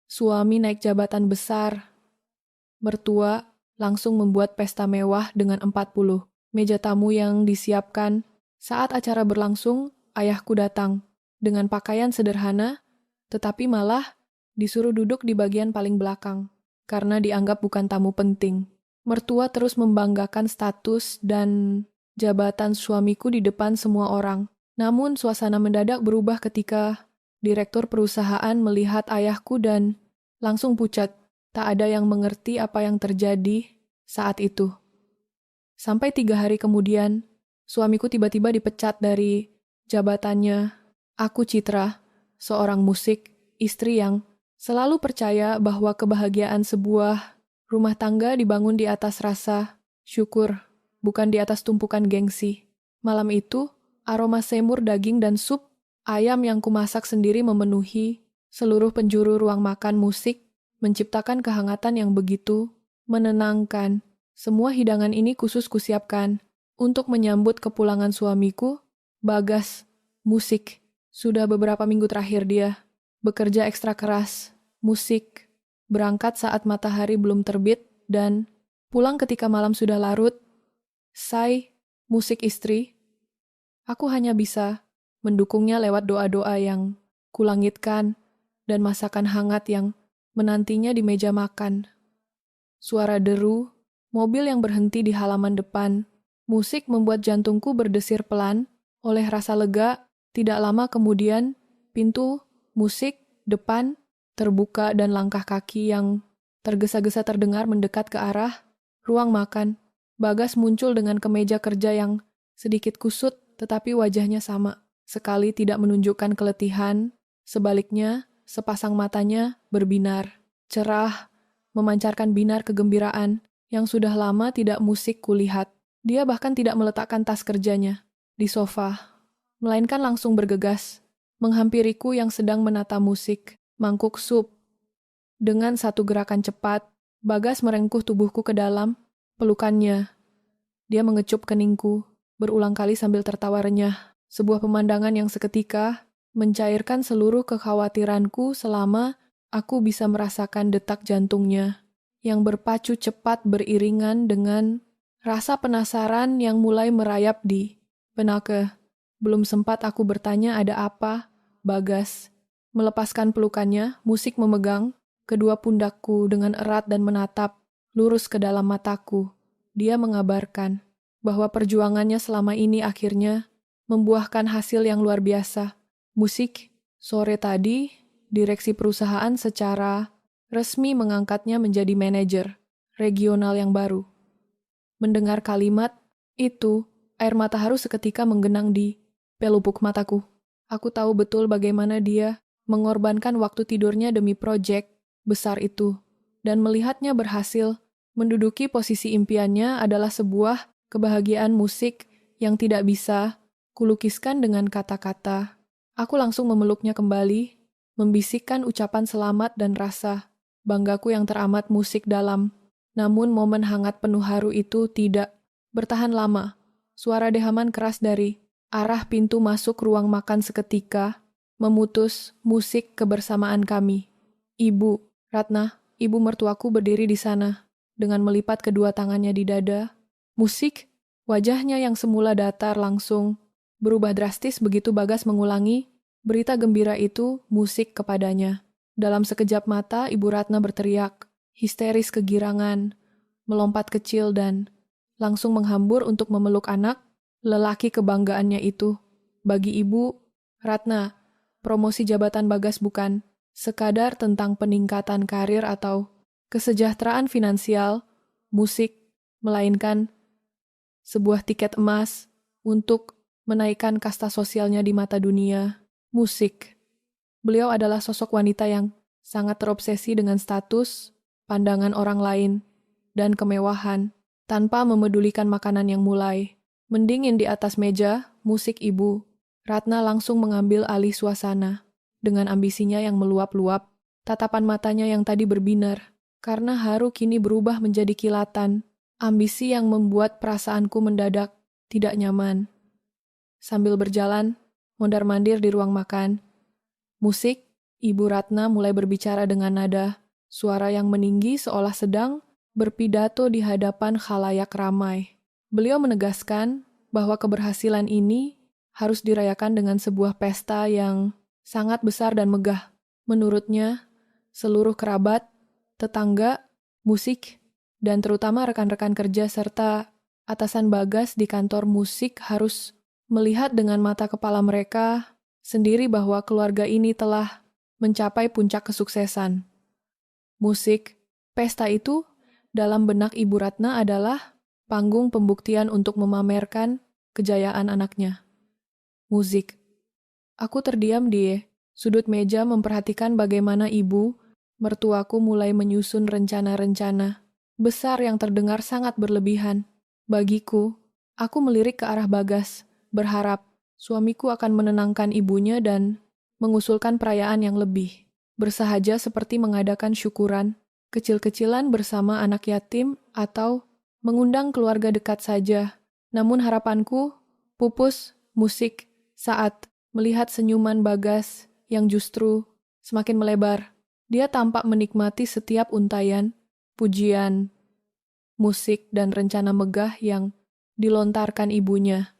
Suami naik jabatan besar. Mertua langsung membuat pesta mewah dengan 40 meja tamu yang disiapkan. Saat acara berlangsung, ayahku datang dengan pakaian sederhana, tetapi malah disuruh duduk di bagian paling belakang karena dianggap bukan tamu penting. Mertua terus membanggakan status dan jabatan suamiku di depan semua orang. Namun suasana mendadak berubah ketika direktur perusahaan melihat ayahku dan langsung pucat. Tak ada yang mengerti apa yang terjadi saat itu. Sampai 3 hari kemudian, suamiku tiba-tiba dipecat dari jabatannya. Aku Citra, seorang musik, istri yang selalu percaya bahwa kebahagiaan sebuah rumah tangga dibangun di atas rasa syukur, bukan di atas tumpukan gengsi. Malam itu, aroma semur daging dan sup ayam yang kumasak sendiri memenuhi seluruh penjuru ruang makan musik, menciptakan kehangatan yang begitu menenangkan. Semua hidangan ini khusus kusiapkan untuk menyambut kepulangan suamiku, Bagas, musik. Sudah beberapa minggu terakhir dia bekerja ekstra keras, musik, berangkat saat matahari belum terbit, dan pulang ketika malam sudah larut. Say, musik istri, aku hanya bisa mendukungnya lewat doa-doa yang kulangitkan dan masakan hangat yang menantinya di meja makan. Suara deru, mobil yang berhenti di halaman depan, musik membuat jantungku berdesir pelan. Oleh rasa lega, tidak lama kemudian, pintu musik depan terbuka dan langkah kaki yang tergesa-gesa terdengar mendekat ke arah ruang makan. Bagas muncul dengan kemeja kerja yang sedikit kusut, tetapi wajahnya sama. Sekali tidak menunjukkan keletihan, sebaliknya sepasang matanya berbinar, cerah, memancarkan binar kegembiraan yang sudah lama tidak musik kulihat. Dia bahkan tidak meletakkan tas kerjanya di sofa, melainkan langsung bergegas, menghampiriku yang sedang menata musik, mangkuk sup. Dengan satu gerakan cepat, Bagas merengkuh tubuhku ke dalam pelukannya. Dia mengecup keningku, berulang kali sambil tertawa renyah. Sebuah pemandangan yang seketika mencairkan seluruh kekhawatiranku selama aku bisa merasakan detak jantungnya yang berpacu cepat beriringan dengan rasa penasaran yang mulai merayap di benakku. Belum sempat aku bertanya ada apa, Bagas melepaskan pelukannya, musik memegang kedua pundakku dengan erat dan menatap lurus ke dalam mataku. Dia mengabarkan bahwa perjuangannya selama ini akhirnya membuahkan hasil yang luar biasa. Musik, sore tadi, direksi perusahaan secara resmi mengangkatnya menjadi manajer regional yang baru. Mendengar kalimat itu, air mata haru seketika menggenang di pelupuk mataku. Aku tahu betul bagaimana dia mengorbankan waktu tidurnya demi proyek besar itu, dan melihatnya berhasil menduduki posisi impiannya adalah sebuah kebahagiaan musik yang tidak bisa kulukiskan dengan kata-kata. Aku langsung memeluknya kembali, membisikkan ucapan selamat dan rasa banggaku yang teramat musik dalam. Namun momen hangat penuh haru itu tidak bertahan lama. Suara dehaman keras dari arah pintu masuk ruang makan seketika memutus musik kebersamaan kami. Ibu, Ratna, ibu mertuaku berdiri di sana dengan melipat kedua tangannya di dada. Musik, wajahnya yang semula datar langsung berubah drastis begitu Bagas mengulangi berita gembira itu musik kepadanya. Dalam sekejap mata, Ibu Ratna berteriak, histeris kegirangan, melompat kecil dan langsung menghambur untuk memeluk anak, lelaki kebanggaannya itu. Bagi Ibu Ratna, promosi jabatan Bagas bukan sekadar tentang peningkatan karir atau kesejahteraan finansial, musik, melainkan sebuah tiket emas untuk menaikkan kasta sosialnya di mata dunia. Musik. Beliau adalah sosok wanita yang sangat terobsesi dengan status, pandangan orang lain, dan kemewahan, tanpa memedulikan makanan yang mulai mendingin di atas meja. Musik Ibu Ratna langsung mengambil alih suasana. Dengan ambisinya yang meluap-luap, tatapan matanya yang tadi berbinar, karena haru kini berubah menjadi kilatan. Ambisi yang membuat perasaanku mendadak tidak nyaman. Sambil berjalan, mondar-mandir di ruang makan, musik Ibu Ratna mulai berbicara dengan nada suara yang meninggi seolah sedang berpidato di hadapan khalayak ramai. Beliau menegaskan bahwa keberhasilan ini harus dirayakan dengan sebuah pesta yang sangat besar dan megah. Menurutnya, seluruh kerabat, tetangga, musik, dan terutama rekan-rekan kerja serta atasan Bagas di kantor musik harus melihat dengan mata kepala mereka sendiri bahwa keluarga ini telah mencapai puncak kesuksesan. Musik, pesta itu, dalam benak Ibu Ratna adalah panggung pembuktian untuk memamerkan kejayaan anaknya. Musik. Aku terdiam di sudut meja memperhatikan bagaimana ibu, mertuaku mulai menyusun rencana-rencana besar yang terdengar sangat berlebihan. Bagiku, aku melirik ke arah Bagas, berharap suamiku akan menenangkan ibunya dan mengusulkan perayaan yang lebih bersahaja seperti mengadakan syukuran kecil-kecilan bersama anak yatim atau mengundang keluarga dekat saja. Namun harapanku pupus musik saat melihat senyuman Bagas yang justru semakin melebar. Dia tampak menikmati setiap untayan, pujian, musik dan rencana megah yang dilontarkan ibunya.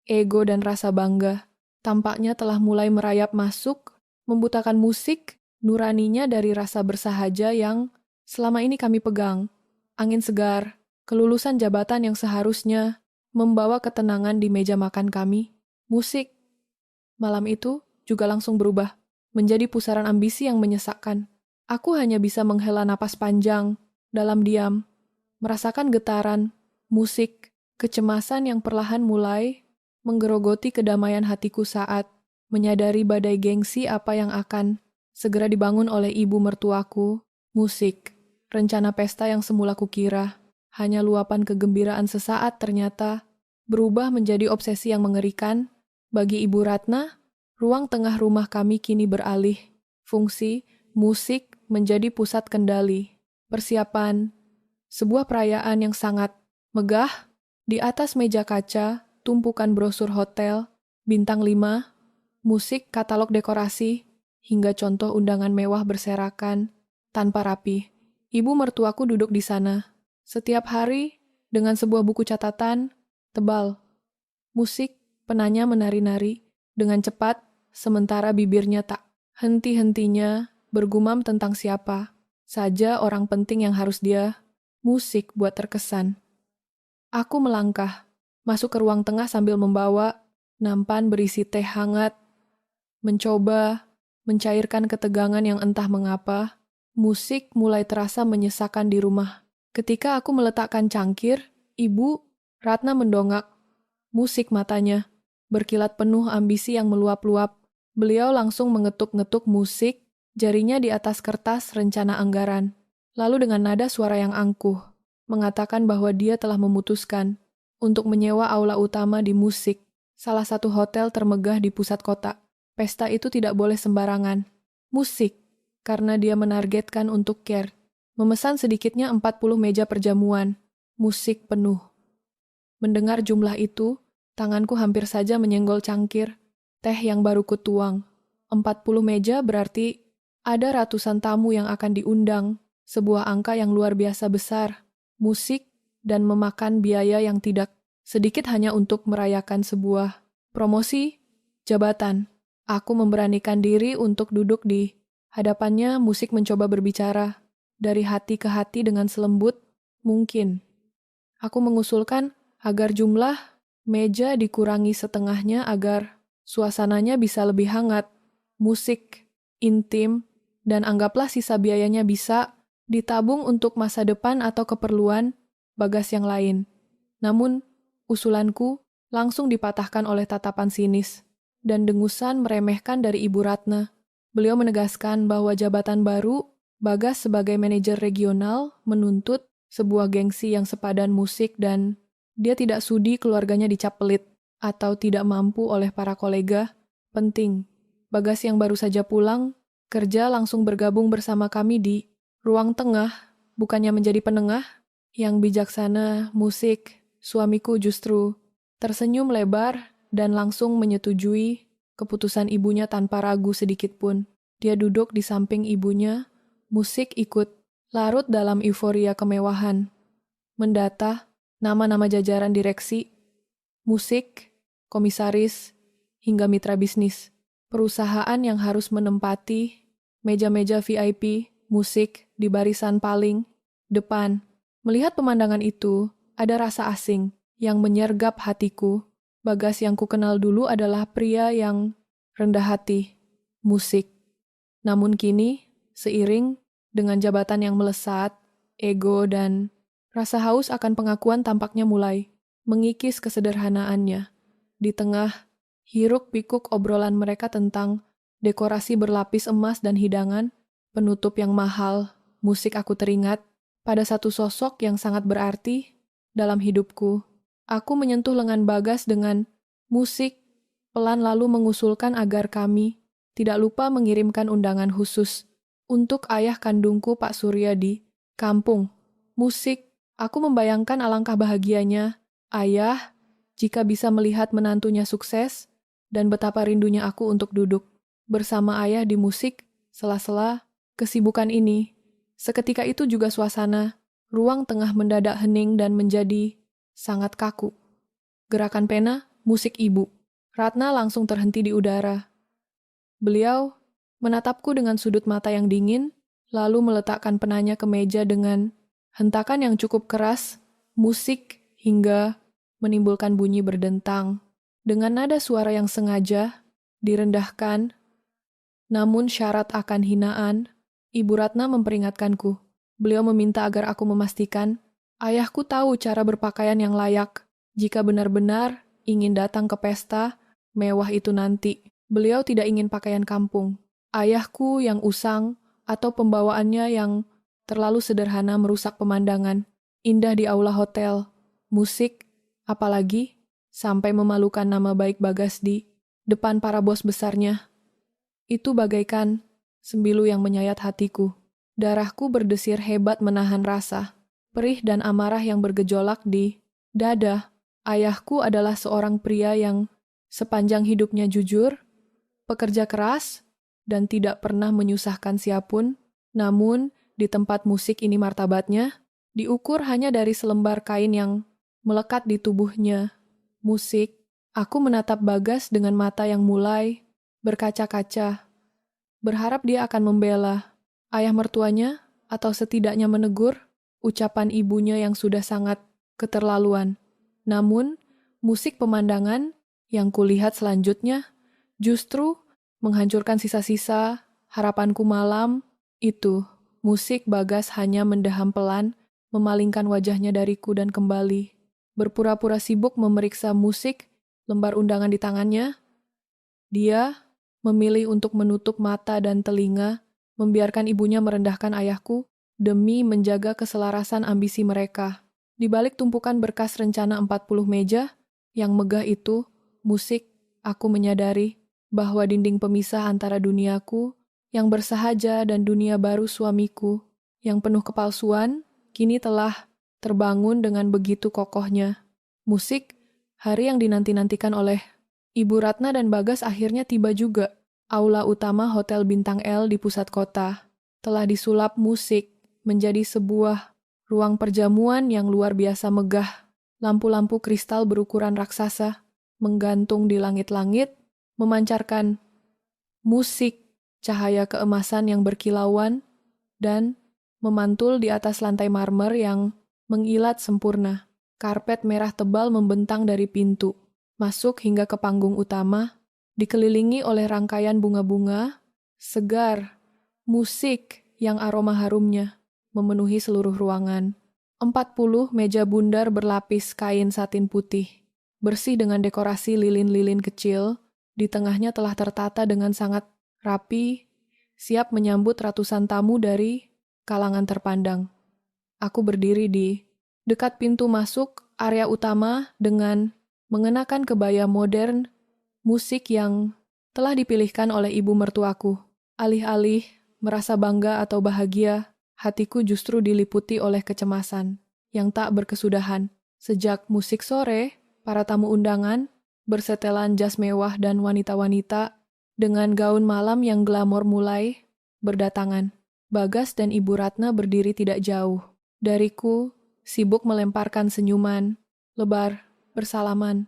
Ego dan rasa bangga tampaknya telah mulai merayap masuk, membutakan musik nuraninya dari rasa bersahaja yang selama ini kami pegang. Angin segar, kelulusan jabatan yang seharusnya membawa ketenangan di meja makan kami. Musik malam itu juga langsung berubah menjadi pusaran ambisi yang menyesakkan. Aku hanya bisa menghela napas panjang, dalam diam, merasakan getaran, musik, kecemasan yang perlahan mulai menggerogoti kedamaian hatiku saat menyadari badai gengsi apa yang akan segera dibangun oleh ibu mertuaku. Musik, rencana pesta yang semula kukira hanya luapan kegembiraan sesaat ternyata berubah menjadi obsesi yang mengerikan. Bagi Ibu Ratna, ruang tengah rumah kami kini beralih fungsi musik menjadi pusat kendali. Persiapan sebuah perayaan yang sangat megah. Di atas meja kaca, tumpukan brosur hotel, bintang 5, musik, katalog dekorasi, hingga contoh undangan mewah berserakan tanpa rapi. Ibu mertuaku duduk di sana, setiap hari dengan sebuah buku catatan tebal. Musik, penanya menari-nari dengan cepat, sementara bibirnya tak henti-hentinya bergumam tentang siapa saja orang penting yang harus dia musik buat terkesan. Aku melangkah, masuk ke ruang tengah sambil membawa nampan berisi teh hangat, mencoba mencairkan ketegangan yang entah mengapa. Musik mulai terasa menyesakan di rumah. Ketika aku meletakkan cangkir, Ibu Ratna mendongak. Musik matanya berkilat penuh ambisi yang meluap-luap. Beliau langsung mengetuk-ngetuk musik, jarinya di atas kertas rencana anggaran. Lalu dengan nada suara yang angkuh, mengatakan bahwa dia telah memutuskan untuk menyewa aula utama di musik, salah satu hotel termegah di pusat kota. Pesta itu tidak boleh sembarangan. Musik, karena dia menargetkan untuk care. Memesan sedikitnya 40 meja perjamuan. Musik penuh. Mendengar jumlah itu, tanganku hampir saja menyenggol cangkir teh yang baru kutuang. 40 meja berarti ada ratusan tamu yang akan diundang, sebuah angka yang luar biasa besar. Musik dan memakan biaya yang tidak sedikit hanya untuk merayakan sebuah promosi jabatan. Aku memberanikan diri untuk duduk di hadapannya. Musik mencoba berbicara dari hati ke hati dengan selembut mungkin. Aku mengusulkan agar jumlah meja dikurangi setengahnya agar suasananya bisa lebih hangat, musik, intim, dan anggaplah sisa biayanya bisa ditabung untuk masa depan atau keperluan Bagas yang lain. Namun, usulanku langsung dipatahkan oleh tatapan sinis dan dengusan meremehkan dari Ibu Ratna. Beliau menegaskan bahwa jabatan baru Bagas sebagai manajer regional menuntut sebuah gengsi yang sepadan musik dan dia tidak sudi keluarganya dicap pelit atau tidak mampu oleh para kolega. Penting, Bagas yang baru saja pulang kerja langsung bergabung bersama kami di ruang tengah, bukannya menjadi penengah. Yang bijaksana, musik, suamiku justru tersenyum lebar dan langsung menyetujui keputusan ibunya tanpa ragu sedikit pun. Dia duduk di samping ibunya, musik ikut larut dalam euforia kemewahan. Mendata, nama-nama jajaran direksi, musik, komisaris, hingga mitra bisnis. Perusahaan yang harus menempati meja-meja VIP, musik di barisan paling depan. Melihat pemandangan itu, ada rasa asing yang menyergap hatiku. Bagas yang kukenal dulu adalah pria yang rendah hati, musik. Namun kini, seiring dengan jabatan yang melesat, ego dan rasa haus akan pengakuan tampaknya mulai mengikis kesederhanaannya. Di tengah hiruk-pikuk obrolan mereka tentang dekorasi berlapis emas dan hidangan, penutup yang mahal, musik aku teringat pada satu sosok yang sangat berarti dalam hidupku. Aku menyentuh lengan Bagas dengan musik, pelan lalu mengusulkan agar kami tidak lupa mengirimkan undangan khusus untuk ayah kandungku Pak Surya di kampung. Musik, aku membayangkan alangkah bahagianya ayah jika bisa melihat menantunya sukses dan betapa rindunya aku untuk duduk bersama ayah di musik sela-sela kesibukan ini. Seketika itu juga suasana ruang tengah mendadak hening dan menjadi sangat kaku. Gerakan pena, musik ibu. Ratna langsung terhenti di udara. Beliau menatapku dengan sudut mata yang dingin, lalu meletakkan penanya ke meja dengan hentakan yang cukup keras, musik hingga menimbulkan bunyi berdentang. Dengan nada suara yang sengaja direndahkan, namun syarat akan hinaan, Ibu Ratna memperingatkanku. Beliau meminta agar aku memastikan ayahku tahu cara berpakaian yang layak jika benar-benar ingin datang ke pesta mewah itu nanti. Beliau tidak ingin pakaian kampung. Ayahku yang usang atau pembawaannya yang terlalu sederhana merusak pemandangan indah di aula hotel, musik, apalagi sampai memalukan nama baik Bagas di depan para bos besarnya. Itu bagaikan sembilu yang menyayat hatiku. Darahku berdesir hebat menahan rasa perih dan amarah yang bergejolak di dada. Ayahku adalah seorang pria yang sepanjang hidupnya jujur, pekerja keras, dan tidak pernah menyusahkan siapapun. Namun, di tempat musik ini martabatnya diukur hanya dari selembar kain yang melekat di tubuhnya. Musik, aku menatap Bagas dengan mata yang mulai berkaca-kaca, berharap dia akan membela ayah mertuanya atau setidaknya menegur ucapan ibunya yang sudah sangat keterlaluan. Namun, musik pemandangan yang kulihat selanjutnya justru menghancurkan sisa-sisa harapanku malam itu. Musik Bagas hanya mendaham pelan, memalingkan wajahnya dariku dan kembali berpura-pura sibuk memeriksa musik lembar undangan di tangannya. Dia memilih untuk menutup mata dan telinga, membiarkan ibunya merendahkan ayahku demi menjaga keselarasan ambisi mereka. Di balik tumpukan berkas rencana 40 meja yang megah itu, musik, aku menyadari bahwa dinding pemisah antara duniaku yang bersahaja dan dunia baru suamiku yang penuh kepalsuan kini telah terbangun dengan begitu kokohnya. Musik, hari yang dinanti-nantikan oleh Ibu Ratna dan Bagas akhirnya tiba juga. Aula utama Hotel Bintang L di pusat kota telah disulap musik menjadi sebuah ruang perjamuan yang luar biasa megah. Lampu-lampu kristal berukuran raksasa menggantung di langit-langit, memancarkan musik, cahaya keemasan yang berkilauan, dan memantul di atas lantai marmer yang mengilat sempurna. Karpet merah tebal membentang dari pintu, masuk hingga ke panggung utama, dikelilingi oleh rangkaian bunga-bunga, segar, musik yang aroma harumnya memenuhi seluruh ruangan. 40 meja bundar berlapis kain satin putih, bersih dengan dekorasi lilin-lilin kecil, di tengahnya telah tertata dengan sangat rapi, siap menyambut ratusan tamu dari kalangan terpandang. Aku berdiri di dekat pintu masuk area utama dengan mengenakan kebaya modern, musik yang telah dipilihkan oleh ibu mertuaku. Alih-alih merasa bangga atau bahagia, hatiku justru diliputi oleh kecemasan yang tak berkesudahan. Sejak musik sore, para tamu undangan bersetelan jas mewah dan wanita-wanita Dengan gaun malam yang glamor mulai berdatangan. Bagas dan Ibu Ratna berdiri tidak jauh dariku, sibuk melemparkan senyuman, lebar, bersalaman,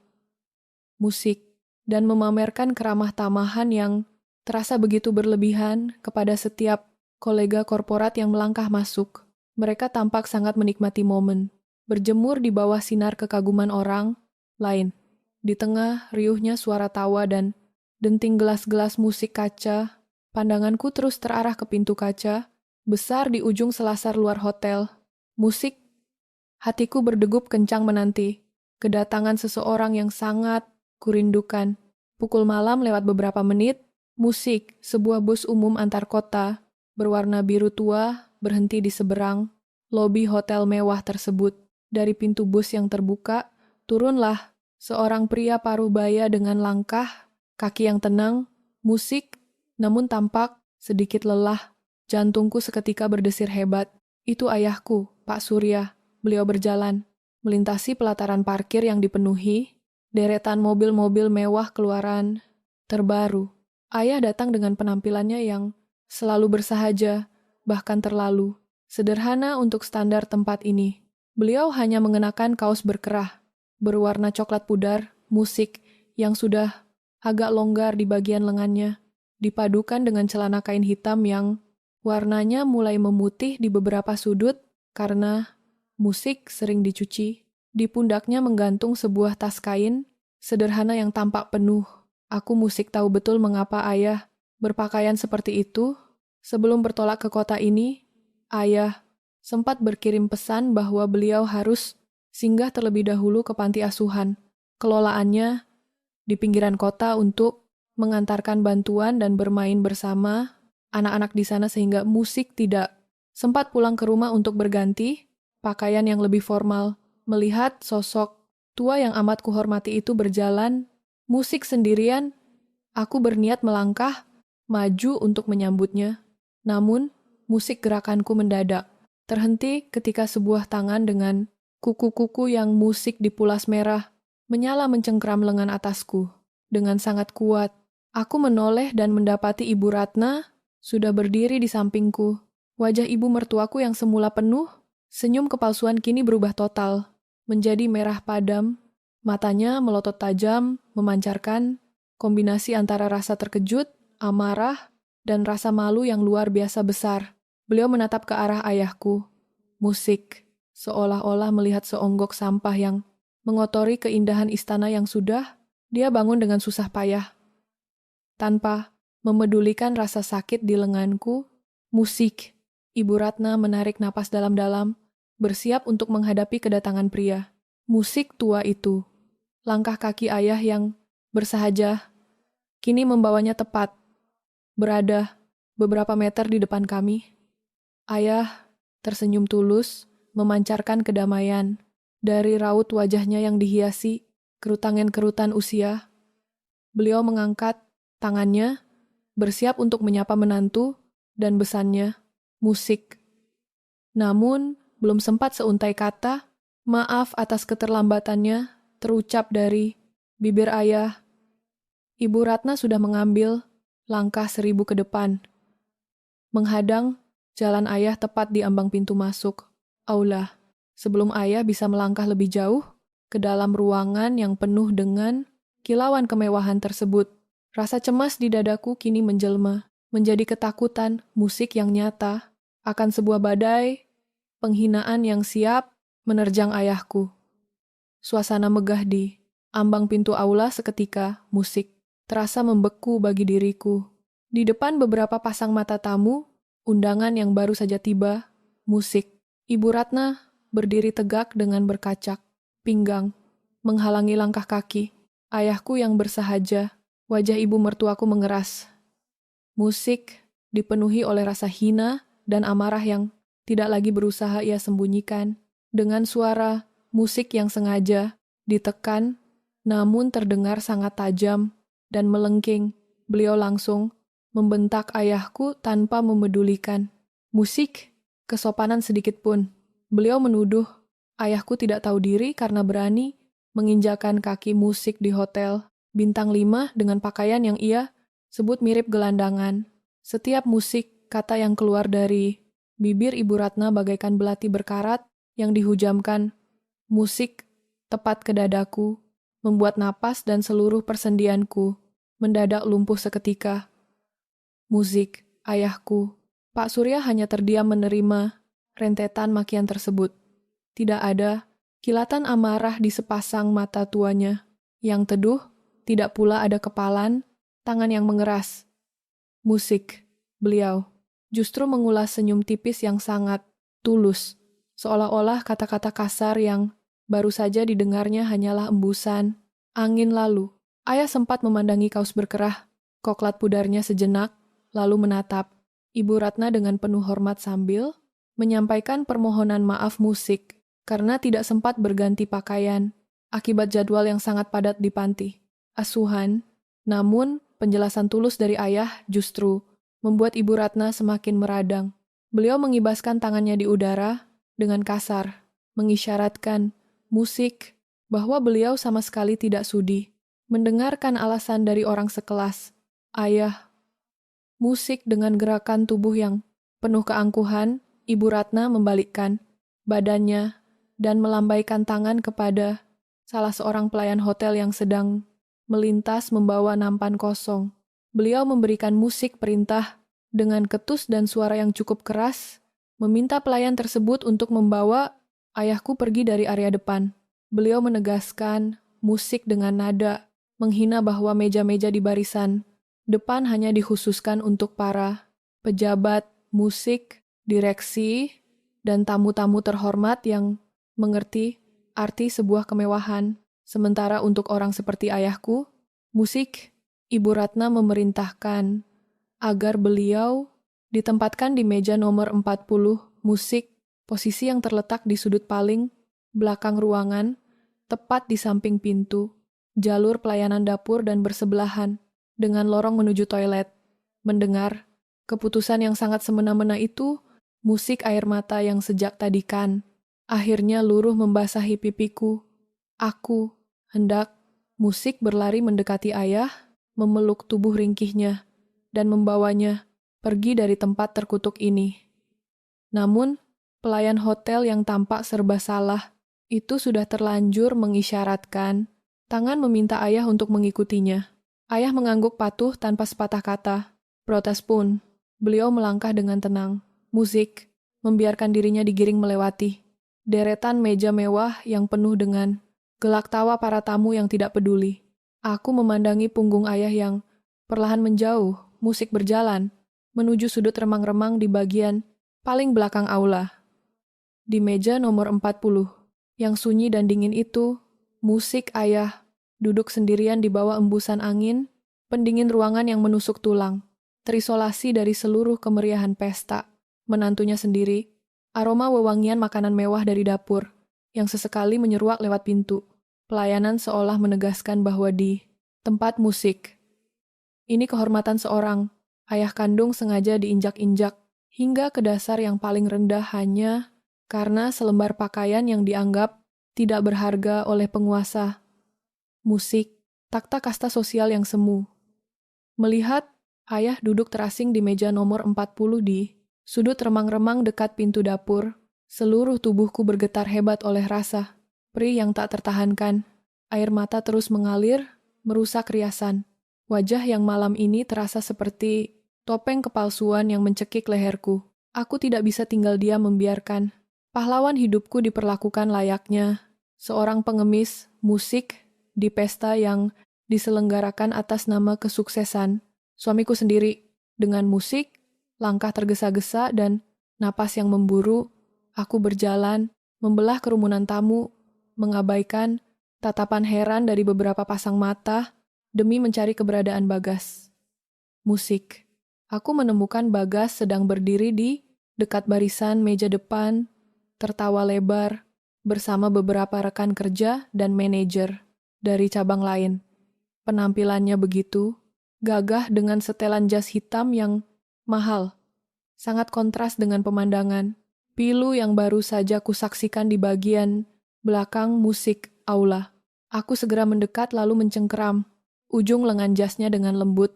musik, dan memamerkan keramah tamahan yang terasa begitu berlebihan kepada setiap kolega korporat yang melangkah masuk. Mereka tampak sangat menikmati momen, berjemur di bawah sinar kekaguman orang lain. Di tengah riuhnya suara tawa dan denting gelas-gelas musik kaca, pandanganku terus terarah ke pintu kaca, besar di ujung selasar luar hotel. Musik, hatiku berdegup kencang menanti kedatangan seseorang yang sangat kurindukan. Pukul malam lewat beberapa menit, musik, sebuah bus umum antar kota, berwarna biru tua, berhenti di seberang lobi hotel mewah tersebut. Dari pintu bus yang terbuka, turunlah seorang pria parubaya dengan langkah, kaki yang tenang, musik, namun tampak sedikit lelah. Jantungku seketika berdesir hebat. Itu ayahku, Pak Surya. Beliau berjalan, melintasi pelataran parkir yang dipenuhi, deretan mobil-mobil mewah keluaran terbaru. Ayah datang dengan penampilannya yang selalu bersahaja, bahkan terlalu sederhana untuk standar tempat ini. Beliau hanya mengenakan kaos berkerah, berwarna coklat pudar, musik yang sudah agak longgar di bagian lengannya, dipadukan dengan celana kain hitam yang warnanya mulai memutih di beberapa sudut karena musik sering dicuci. Di pundaknya menggantung sebuah tas kain sederhana yang tampak penuh. Aku musik tahu betul mengapa ayah berpakaian seperti itu. Sebelum bertolak ke kota ini, ayah sempat berkirim pesan bahwa beliau harus singgah terlebih dahulu ke panti asuhan. Kelolaannya di pinggiran kota untuk mengantarkan bantuan dan bermain bersama anak-anak di sana sehingga musik tidak sempat pulang ke rumah untuk berganti pakaian yang lebih formal. Melihat sosok tua yang amat kuhormati itu berjalan, musik sendirian, aku berniat melangkah maju untuk menyambutnya. Namun, musik gerakanku mendadak terhenti ketika sebuah tangan dengan kuku-kuku yang musik dipulas merah menyala mencengkram lengan atasku. Dengan sangat kuat, aku menoleh dan mendapati Ibu Ratna sudah berdiri di sampingku. Wajah ibu mertuaku yang semula penuh senyum kepalsuan kini berubah total, menjadi merah padam. Matanya melotot tajam, memancarkan kombinasi antara rasa terkejut, amarah, dan rasa malu yang luar biasa besar. Beliau menatap ke arah ayahku. Musik, seolah-olah melihat seonggok sampah yang mengotori keindahan istana yang sudah dia bangun dengan susah payah. Tanpa memedulikan rasa sakit di lenganku, musik. Ibu Ratna menarik napas dalam-dalam, bersiap untuk menghadapi kedatangan pria. Musik tua itu. Langkah kaki ayah yang bersahaja, kini membawanya tepat. Berada beberapa meter di depan kami. Ayah tersenyum tulus, memancarkan kedamaian. Dari raut wajahnya yang dihiasi kerutan-kerutan usia, beliau mengangkat tangannya, bersiap untuk menyapa menantu dan besannya, musik. Namun, belum sempat seuntai kata, maaf atas keterlambatannya, terucap dari bibir ayah. Ibu Ratna sudah mengambil langkah 1000 ke depan, menghadang jalan ayah tepat di ambang pintu masuk aula. Sebelum ayah bisa melangkah lebih jauh ke dalam ruangan yang penuh dengan kilauan kemewahan tersebut, rasa cemas di dadaku kini menjelma menjadi ketakutan musik yang nyata akan sebuah badai penghinaan yang siap menerjang ayahku. Suasana megah di ambang pintu aula seketika musik terasa membeku bagi diriku. Di depan beberapa pasang mata tamu, undangan yang baru saja tiba, musik. Ibu Ratna berdiri tegak dengan berkacak pinggang, menghalangi langkah kaki. Ayahku yang bersahaja, wajah ibu mertuaku mengeras. Musik dipenuhi oleh rasa hina dan amarah yang tidak lagi berusaha ia sembunyikan. Dengan suara musik yang sengaja ditekan, namun terdengar sangat tajam dan melengking, beliau langsung membentak ayahku tanpa memedulikan musik, kesopanan sedikit pun. Beliau menuduh ayahku tidak tahu diri karena berani menginjakan kaki musik di hotel bintang 5 dengan pakaian yang ia sebut mirip gelandangan. Setiap musik, kata yang keluar dari bibir Ibu Ratna bagaikan belati berkarat yang dihujamkan. Musik tepat ke dadaku, membuat napas dan seluruh persendianku mendadak lumpuh seketika. Musik, ayahku. Pak Surya hanya terdiam menerima rentetan makian tersebut. Tidak ada kilatan amarah di sepasang mata tuanya. Yang teduh, tidak pula ada kepalan, tangan yang mengeras. Musik, beliau justru mengulas senyum tipis yang sangat tulus, seolah-olah kata-kata kasar yang baru saja didengarnya hanyalah embusan angin lalu. Ayah sempat memandangi kaus berkerah, koklat pudarnya sejenak, lalu menatap Ibu Ratna dengan penuh hormat sambil menyampaikan permohonan maaf Musik karena tidak sempat berganti pakaian akibat jadwal yang sangat padat di panti asuhan. Namun, penjelasan tulus dari ayah justru membuat Ibu Ratna semakin meradang. Beliau mengibaskan tangannya di udara dengan kasar, mengisyaratkan Musik bahwa beliau sama sekali tidak sudi mendengarkan alasan dari orang sekelas ayah. Musik dengan gerakan tubuh yang penuh keangkuhan, Ibu Ratna membalikkan badannya dan melambaikan tangan kepada salah seorang pelayan hotel yang sedang melintas membawa nampan kosong. Beliau memberikan Musik perintah dengan ketus dan suara yang cukup keras, meminta pelayan tersebut untuk membawa ayahku pergi dari area depan. Beliau menegaskan Musik dengan nada menghina bahwa meja-meja di barisan depan hanya dikhususkan untuk para pejabat, musik, direksi, dan tamu-tamu terhormat yang mengerti arti sebuah kemewahan. Sementara untuk orang seperti ayahku, Musik, Ibu Ratna memerintahkan agar beliau ditempatkan di meja nomor 40, Musik, posisi yang terletak di sudut paling belakang ruangan, tepat di samping pintu, jalur pelayanan dapur dan bersebelahan dengan lorong menuju toilet. Mendengar keputusan yang sangat semena-mena itu, Musik air mata yang sejak tadi kan akhirnya luruh membasahi pipiku. Aku hendak Musik berlari mendekati ayah, memeluk tubuh ringkihnya, dan membawanya pergi dari tempat terkutuk ini. Namun, pelayan hotel yang tampak serba salah itu sudah terlanjur mengisyaratkan tangan meminta ayah untuk mengikutinya. Ayah mengangguk patuh tanpa sepatah kata. Protes pun, beliau melangkah dengan tenang. Musik membiarkan dirinya digiring melewati deretan meja mewah yang penuh dengan gelak tawa para tamu yang tidak peduli. Aku memandangi punggung ayah yang perlahan menjauh, Musik berjalan menuju sudut remang-remang di bagian paling belakang aula. Di meja nomor 40, yang sunyi dan dingin itu, Musik ayah duduk sendirian di bawah embusan angin, pendingin ruangan yang menusuk tulang, terisolasi dari seluruh kemeriahan pesta. Menantunya sendiri, aroma wewangian makanan mewah dari dapur, yang sesekali menyeruak lewat pintu. Pelayanan seolah menegaskan bahwa di tempat Musik ini kehormatan seorang ayah kandung sengaja diinjak-injak hingga ke dasar yang paling rendah hanya karena selembar pakaian yang dianggap tidak berharga oleh penguasa. Musik, takhta kasta sosial yang semu. Melihat ayah duduk terasing di meja nomor 40 di sudut remang-remang dekat pintu dapur, seluruh tubuhku bergetar hebat oleh rasa perih yang tak tertahankan. Air mata terus mengalir, merusak riasan. Wajah yang malam ini terasa seperti topeng kepalsuan yang mencekik leherku. Aku tidak bisa tinggal diam membiarkan pahlawan hidupku diperlakukan layaknya seorang pengemis musik di pesta yang diselenggarakan atas nama kesuksesan suamiku sendiri. Dengan musik, langkah tergesa-gesa dan napas yang memburu, aku berjalan, membelah kerumunan tamu, mengabaikan tatapan heran dari beberapa pasang mata demi mencari keberadaan Bagas. Musik. Aku menemukan Bagas sedang berdiri di dekat barisan meja depan, tertawa lebar bersama beberapa rekan kerja dan manajer dari cabang lain. Penampilannya begitu gagah dengan setelan jas hitam yang mahal, sangat kontras dengan pemandangan pilu yang baru saja kusaksikan di bagian belakang musik aula. Aku segera mendekat lalu mencengkeram ujung lengan jasnya dengan lembut,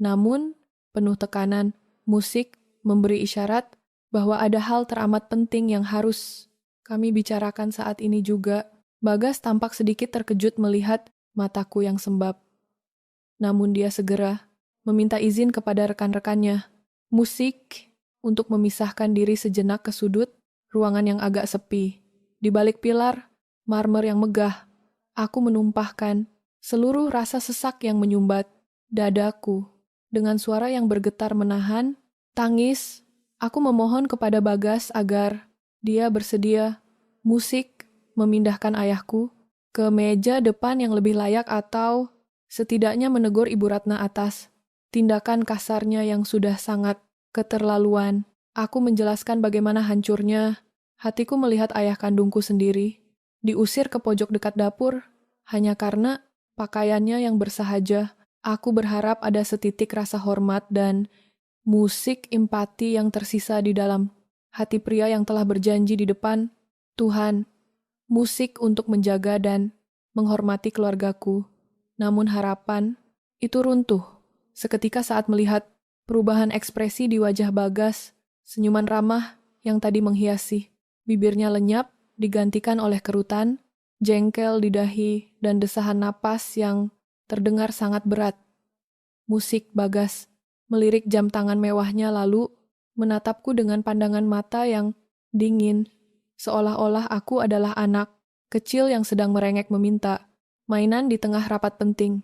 Namun, penuh tekanan, musik memberi isyarat bahwa ada hal teramat penting yang harus kami bicarakan saat ini juga. Bagas tampak sedikit terkejut melihat mataku yang sembab. Namun dia segera meminta izin kepada rekan-rekannya. Musik untuk memisahkan diri sejenak ke sudut ruangan yang agak sepi. Di balik pilar marmer yang megah, aku menumpahkan seluruh rasa sesak yang menyumbat dadaku. Dengan suara yang bergetar menahan tangis, aku memohon kepada Bagas agar dia bersedia musik memindahkan ayahku ke meja depan yang lebih layak atau setidaknya menegur Ibu Ratna atas tindakan kasarnya yang sudah sangat keterlaluan. Aku menjelaskan bagaimana hancurnya hatiku melihat ayah kandungku sendiri diusir ke pojok dekat dapur hanya karena pakaiannya yang bersahaja. Aku berharap ada setitik rasa hormat dan musik empati yang tersisa di dalam hati pria yang telah berjanji di depan Tuhan. Musik untuk menjaga dan menghormati keluargaku. Namun harapan itu runtuh seketika saat melihat perubahan ekspresi di wajah Bagas. Senyuman ramah yang tadi menghiasi bibirnya lenyap digantikan oleh kerutan, jengkel di dahi, dan desahan napas yang terdengar sangat berat. Musik Bagas melirik jam tangan mewahnya lalu menatapku dengan pandangan mata yang dingin, seolah-olah aku adalah anak kecil yang sedang merengek meminta mainan di tengah rapat penting.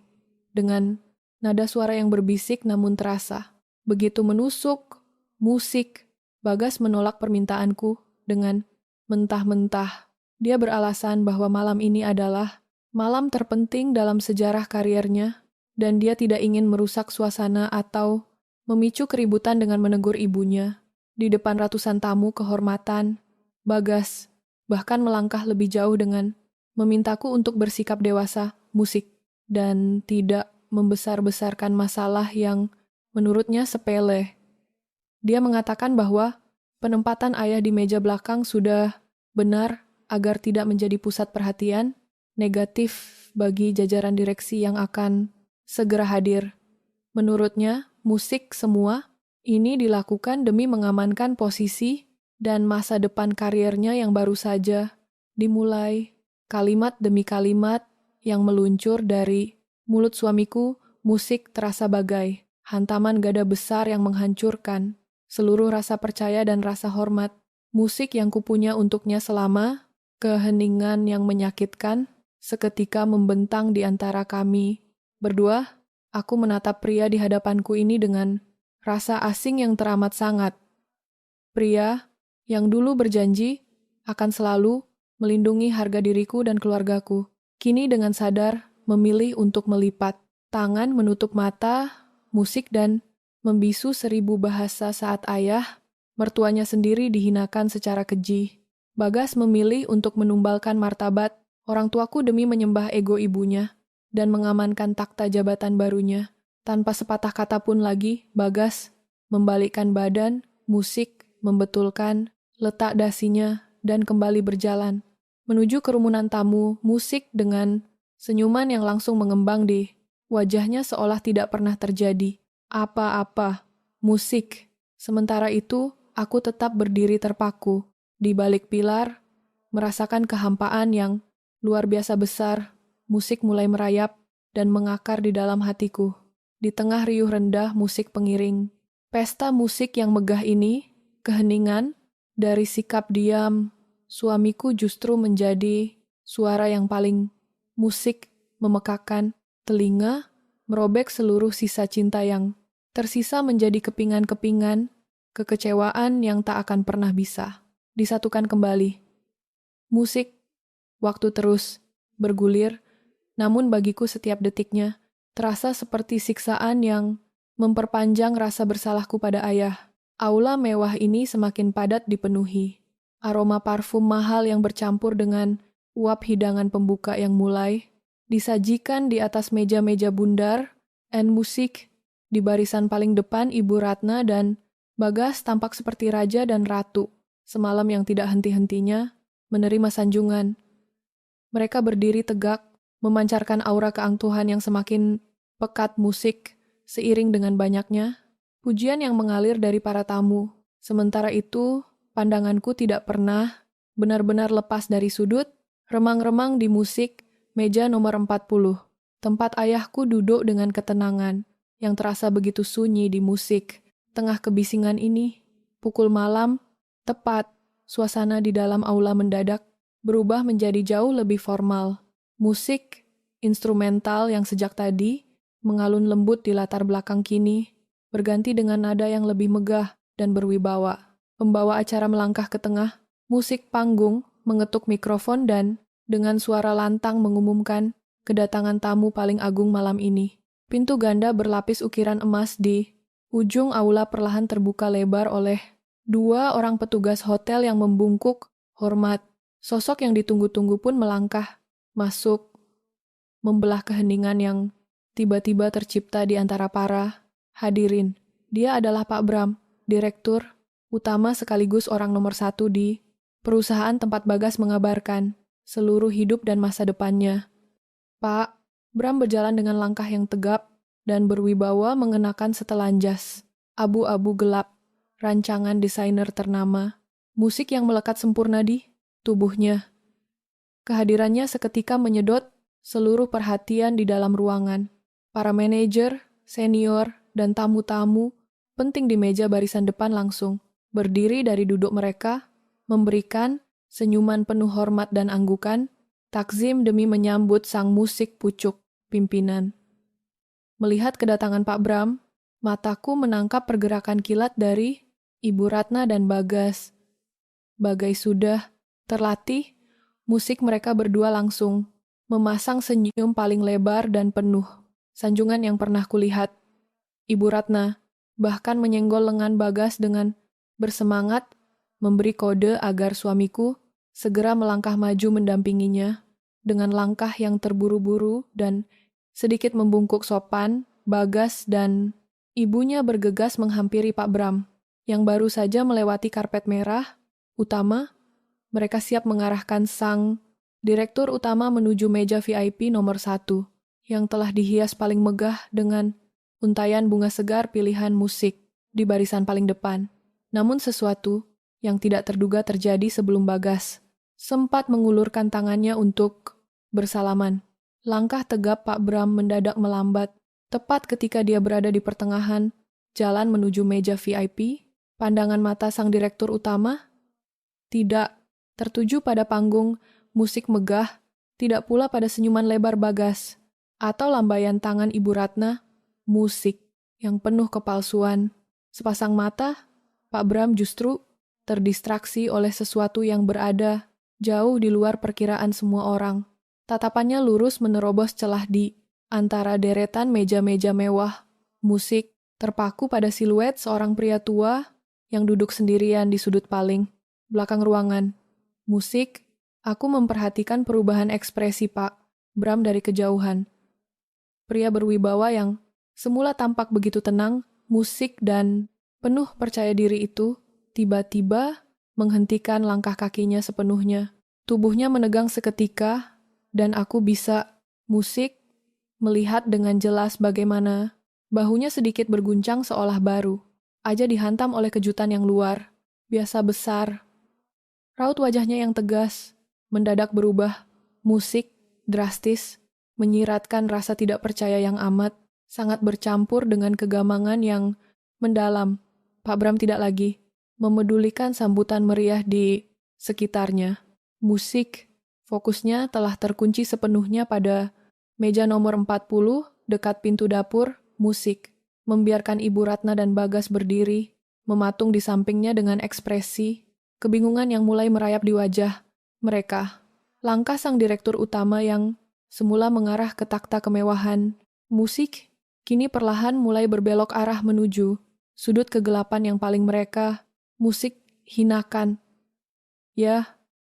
Dengan nada suara yang berbisik namun terasa begitu menusuk, musik Bagas menolak permintaanku dengan mentah-mentah. Dia beralasan bahwa malam ini adalah malam terpenting dalam sejarah kariernya dan dia tidak ingin merusak suasana atau memicu keributan dengan menegur ibunya. Di depan ratusan tamu kehormatan, Bagas bahkan melangkah lebih jauh dengan memintaku untuk bersikap dewasa, musik, dan tidak membesar-besarkan masalah yang menurutnya sepele. Dia mengatakan bahwa penempatan ayah di meja belakang sudah benar agar tidak menjadi pusat perhatian negatif bagi jajaran direksi yang akan segera hadir. Menurutnya, musik semua ini dilakukan demi mengamankan posisi dan masa depan karirnya yang baru saja dimulai. Kalimat demi kalimat yang meluncur dari mulut suamiku, musik terasa bagai hantaman gada besar yang menghancurkan seluruh rasa percaya dan rasa hormat. Musik yang kupunya untuknya selama keheningan yang menyakitkan seketika membentang di antara kami berdua. Aku menatap pria di hadapanku ini dengan rasa asing yang teramat sangat. Pria yang dulu berjanji akan selalu melindungi harga diriku dan keluargaku, kini dengan sadar memilih untuk melipat tangan, menutup mata, musik dan membisu 1000 bahasa saat ayah, mertuanya sendiri dihinakan secara keji. Bagas memilih untuk menumbalkan martabat orang tuaku demi menyembah ego ibunya dan mengamankan takhta jabatan barunya. Tanpa sepatah kata pun lagi, Bagas membalikkan badan, musik membetulkan letak dasinya dan kembali berjalan menuju kerumunan tamu. Musik dengan senyuman yang langsung mengembang di wajahnya seolah tidak pernah terjadi apa-apa. Musik. Sementara itu, aku tetap berdiri terpaku di balik pilar, merasakan kehampaan yang luar biasa besar. Musik mulai merayap dan mengakar di dalam hatiku. Di tengah riuh rendah musik pengiring pesta musik yang megah ini, keheningan dari sikap diam suamiku justru menjadi suara yang paling musik memekakan telinga, merobek seluruh sisa cinta yang tersisa menjadi kepingan-kepingan, kekecewaan yang tak akan pernah bisa disatukan kembali. Musik, waktu terus bergulir, namun bagiku setiap detiknya terasa seperti siksaan yang memperpanjang rasa bersalahku pada ayah. Aula mewah ini semakin padat dipenuhi. Aroma parfum mahal yang bercampur dengan uap hidangan pembuka yang mulai disajikan di atas meja-meja bundar, and musik di barisan paling depan Ibu Ratna dan Bagas tampak seperti raja dan ratu semalam yang tidak henti-hentinya menerima sanjungan. Mereka berdiri tegak, memancarkan aura keangkuhan yang semakin pekat. Musik seiring dengan banyaknya pujian yang mengalir dari para tamu. Sementara itu, pandanganku tidak pernah benar-benar lepas dari sudut, remang-remang di musik, meja nomor 40. Tempat ayahku duduk dengan ketenangan, yang terasa begitu sunyi di musik. Tengah kebisingan ini, pukul malam, tepat, suasana di dalam aula mendadak berubah menjadi jauh lebih formal. Musik, instrumental yang sejak tadi mengalun lembut di latar belakang kini, berganti dengan nada yang lebih megah dan berwibawa. Pembawa acara melangkah ke tengah, musik panggung mengetuk mikrofon dan dengan suara lantang mengumumkan kedatangan tamu paling agung malam ini. Pintu ganda berlapis ukiran emas di ujung aula perlahan terbuka lebar oleh dua orang petugas hotel yang membungkuk hormat. Sosok yang ditunggu-tunggu pun melangkah masuk, membelah keheningan yang tiba-tiba tercipta di antara para hadirin. Dia adalah Pak Bram, direktur utama sekaligus orang nomor 1 di perusahaan tempat Bagas mengabarkan seluruh hidup dan masa depannya. Pak Bram berjalan dengan langkah yang tegap dan berwibawa mengenakan setelan jas abu-abu gelap, rancangan desainer ternama, musik yang melekat sempurna di tubuhnya. Kehadirannya seketika menyedot seluruh perhatian di dalam ruangan. Para manajer, senior, dan tamu-tamu penting di meja barisan depan langsung berdiri dari duduk mereka, memberikan senyuman penuh hormat dan anggukan, takzim demi menyambut sang musik pucuk pimpinan. Melihat kedatangan Pak Bram, mataku menangkap pergerakan kilat dari Ibu Ratna dan Bagas. Bagai sudah terlatih, musik mereka berdua langsung memasang senyum paling lebar dan penuh sanjungan yang pernah kulihat. Ibu Ratna bahkan menyenggol lengan Bagas dengan bersemangat, memberi kode agar suamiku segera melangkah maju mendampinginya. Dengan langkah yang terburu-buru dan sedikit membungkuk sopan, Bagas dan ibunya bergegas menghampiri Pak Bram, yang baru saja melewati karpet merah utama. Mereka siap mengarahkan sang direktur utama menuju meja VIP nomor 1, yang telah dihias paling megah dengan untayan bunga segar pilihan musik di barisan paling depan. Namun sesuatu yang tidak terduga terjadi sebelum Bagas sempat mengulurkan tangannya untuk bersalaman. Langkah tegap Pak Bram mendadak melambat, tepat ketika dia berada di pertengahan jalan menuju meja VIP. Pandangan mata sang direktur utama tidak tertuju pada panggung musik megah, tidak pula pada senyuman lebar Bagas, atau lambaian tangan Ibu Ratna, musik yang penuh kepalsuan. Sepasang mata, Pak Bram justru terdistraksi oleh sesuatu yang berada jauh di luar perkiraan semua orang. Tatapannya lurus menerobos celah di antara deretan meja-meja mewah, musik terpaku pada siluet seorang pria tua yang duduk sendirian di sudut paling belakang ruangan. Musik, aku memperhatikan perubahan ekspresi Pak Bram dari kejauhan. Pria berwibawa yang semula tampak begitu tenang, musik dan penuh percaya diri itu tiba-tiba menghentikan langkah kakinya sepenuhnya. Tubuhnya menegang seketika dan aku bisa musik melihat dengan jelas bagaimana bahunya sedikit berguncang seolah baru aja dihantam oleh kejutan yang luar biasa besar. Raut wajahnya yang tegas mendadak berubah. Musik drastis menyiratkan rasa tidak percaya yang amat sangat bercampur dengan kegamangan yang mendalam. Pak Bram tidak lagi memedulikan sambutan meriah di sekitarnya. Musik, fokusnya telah terkunci sepenuhnya pada meja nomor 40 dekat pintu dapur. Musik membiarkan Ibu Ratna dan Bagas berdiri, mematung di sampingnya dengan ekspresi kebingungan yang mulai merayap di wajah mereka. Langkah sang direktur utama yang semula mengarah ke takhta kemewahan musik, kini perlahan mulai berbelok arah menuju sudut kegelapan yang paling mereka musik hinakan. Ya,